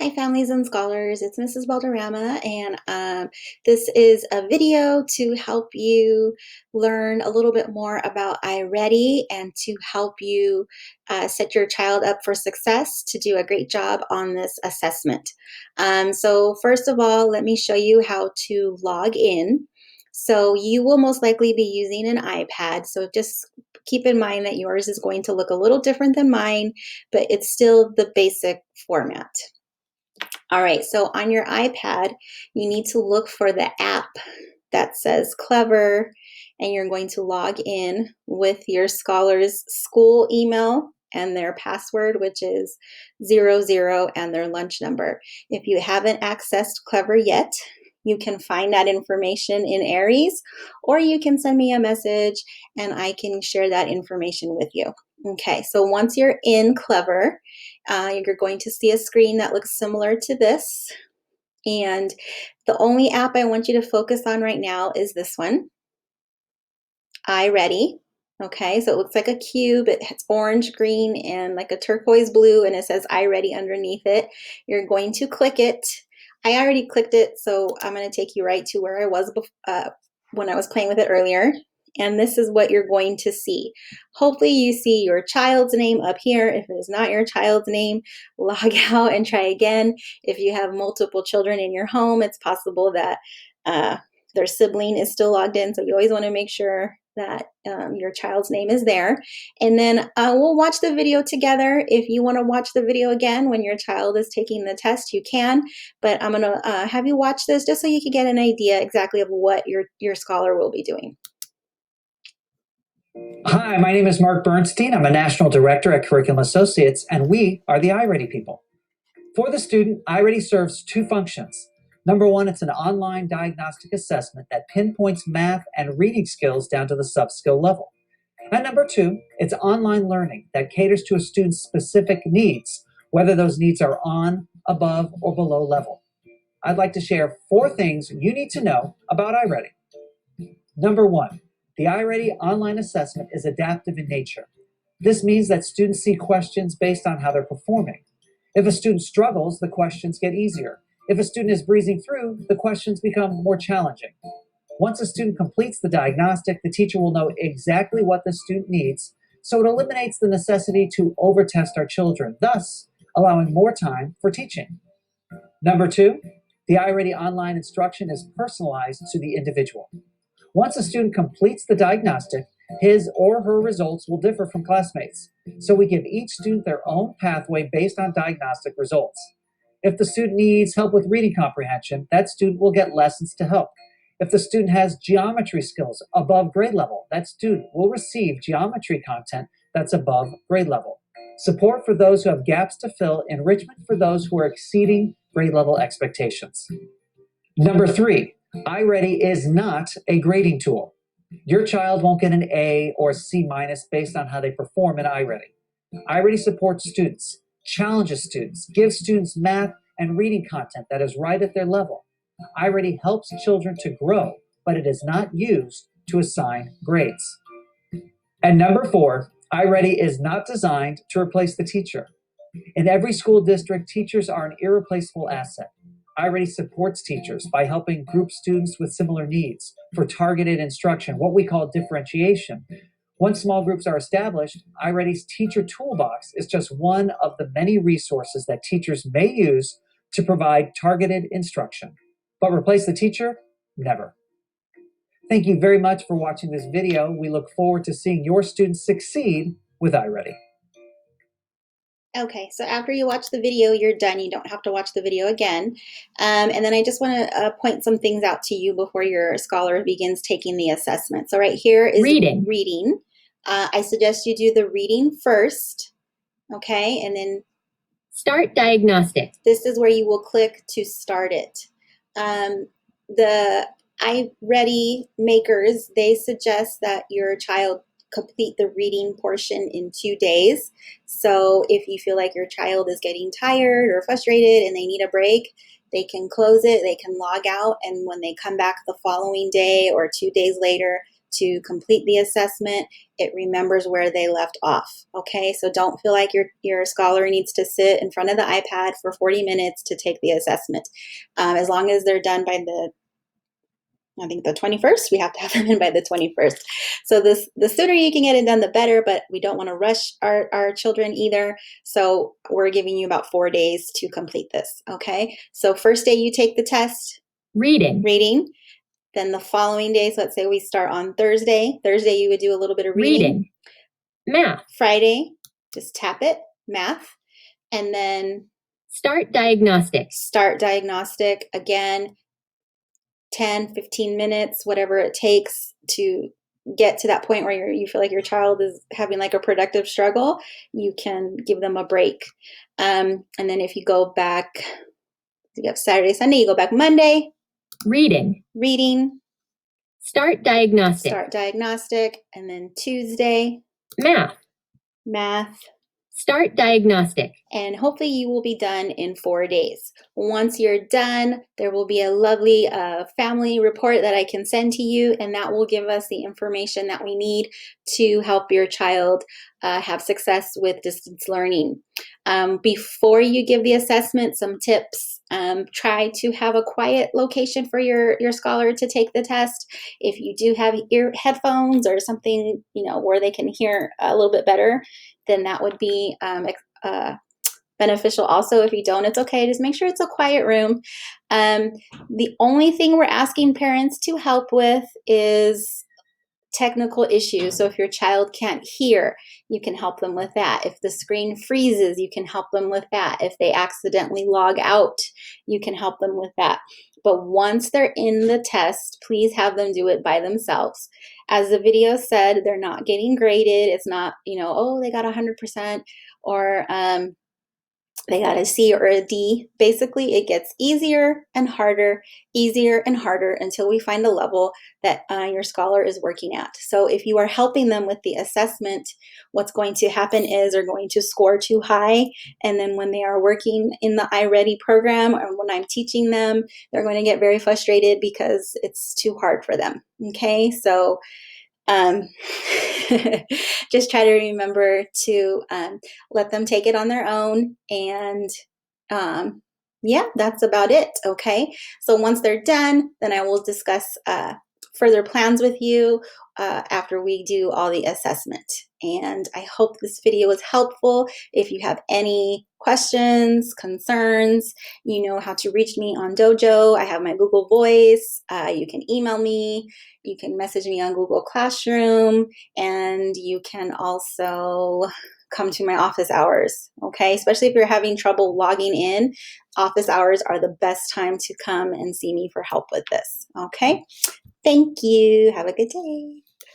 Hi, families and scholars. It's Mrs. Balderrama, and this is a video to help you learn a little bit more about iReady and to help you set your child up for success to do a great job on this assessment. So first of all, let me show you how to log in. So you will most likely be using an iPad, so just keep in mind that yours is going to look a little different than mine, but it's still the basic format. All right, so on your iPad, you need to look for the app that says Clever, and you're going to log in with your scholar's school email and their password, which is 00, and their lunch number. If you haven't accessed Clever yet, you can find that information in Aries, or you can send me a message and I can share that information with you. Okay, so once you're in Clever, you're going to see a screen that looks similar to this. And the only app I want you to focus on right now is this one, iReady. Okay, so it looks like a cube. It has orange, green, and like a turquoise blue, and it says iReady underneath it. You're going to click it. I already clicked it, so I'm going to take you right to where I was when I was playing with it earlier. And this is what you're going to see. Hopefully you see your child's name up here. If it is not your child's name, log out and try again. If you have multiple children in your home, it's possible that their sibling is still logged in. So you always want to make sure that your child's name is there. And then we'll watch the video together. If you want to watch the video again when your child is taking the test, you can. But I'm going to have you watch this just so you can get an idea exactly of what your scholar will be doing. Hi, my name is Mark Bernstein. I'm a National Director at Curriculum Associates, and we are the iReady people. For the student, iReady serves two functions. Number one, it's an online diagnostic assessment that pinpoints math and reading skills down to the sub-skill level. And number two, it's online learning that caters to a student's specific needs, whether those needs are on, above, or below level. I'd like to share 4 things you need to know about iReady. Number one, the iReady online assessment is adaptive in nature. This means that students see questions based on how they're performing. If a student struggles, the questions get easier. If a student is breezing through, the questions become more challenging. Once a student completes the diagnostic, the teacher will know exactly what the student needs, so it eliminates the necessity to overtest our children, thus allowing more time for teaching. Number two, the iReady online instruction is personalized to the individual. Once a student completes the diagnostic, his or her results will differ from classmates. So we give each student their own pathway based on diagnostic results. If the student needs help with reading comprehension, that student will get lessons to help. If the student has geometry skills above grade level, that student will receive geometry content that's above grade level. Support for those who have gaps to fill, enrichment for those who are exceeding grade level expectations. Number 3, iReady is not a grading tool. Your child won't get an A or C minus based on how they perform in iReady. iReady supports students, challenges students, gives students math and reading content that is right at their level. iReady helps children to grow, but it is not used to assign grades. And number 4, iReady is not designed to replace the teacher. In every school district, teachers are an irreplaceable asset. iReady supports teachers by helping group students with similar needs for targeted instruction, what we call differentiation. Once small groups are established, iReady's teacher toolbox is just one of the many resources that teachers may use to provide targeted instruction. But replace the teacher? Never. Thank you very much for watching this video. We look forward to seeing your students succeed with iReady. Okay, so after you watch the video, you're done. You don't have to watch the video again. And then I just want to point some things out to you before your scholar begins taking the assessment. So right here is reading. I suggest you do the reading first, okay? And then start diagnostic. This is where you will click to start it. The iReady makers, they suggest that your child complete the reading portion in 2 days. So if you feel like your child is getting tired or frustrated and they need a break, they can close it, they can log out, and when they come back the following day or 2 days later, to complete the assessment, it remembers where they left off. Okay, so don't feel like your scholar needs to sit in front of the iPad for 40 minutes to take the assessment. As long as they're done by I think the 21st, we have to have them in by the 21st. So the sooner you can get it done, the better, but we don't want to rush our children either. So we're giving you about 4 days to complete this, okay? So first day you take the test. Reading. Then the following days, let's say we start on Thursday. Thursday you would do a little bit of reading. Math. Friday, just tap it, math. And then Start diagnostic. Again, 10, 15 minutes, whatever it takes to get to that point where you feel like your child is having like a productive struggle, you can give them a break. And then if you go back, you have Saturday, Sunday, you go back Monday. Reading. Start diagnostic. And then Tuesday. Math. Start diagnostic. And hopefully you will be done in 4 days. Once you're done, there will be a lovely family report that I can send to you, and that will give us the information that we need to help your child have success with distance learning. Before you give the assessment, some tips. Try to have a quiet location for your scholar to take the test. If you do have headphones or something, where they can hear a little bit better, then that would be beneficial also. If you don't, it's okay. Just make sure it's a quiet room. The only thing we're asking parents to help with is technical issues. So if your child can't hear, you can help them with that. If the screen freezes, you can help them with that. If they accidentally log out, you can help them with that. But once they're in the test, please have them do it by themselves. As the video said, they're not getting graded. It's not, oh, they got 100% or they got a C or a D. Basically, it gets easier and harder until we find a level that your scholar is working at. So if you are helping them with the assessment, what's going to happen is they're going to score too high. And then when they are working in the iReady program or when I'm teaching them, they're going to get very frustrated because it's too hard for them. Okay, so just try to remember to let them take it on their own, and yeah, that's about it. Okay, so once they're done, then I will discuss further plans with you after we do all the assessment. And I hope this video was helpful. If you have any questions, concerns, you know how to reach me on Dojo. I have my Google Voice. You can email me. You can message me on Google Classroom, and you can also come to my office hours, okay? Especially if you're having trouble logging in, office hours are the best time to come and see me for help with this, okay? Thank you. Have a good day.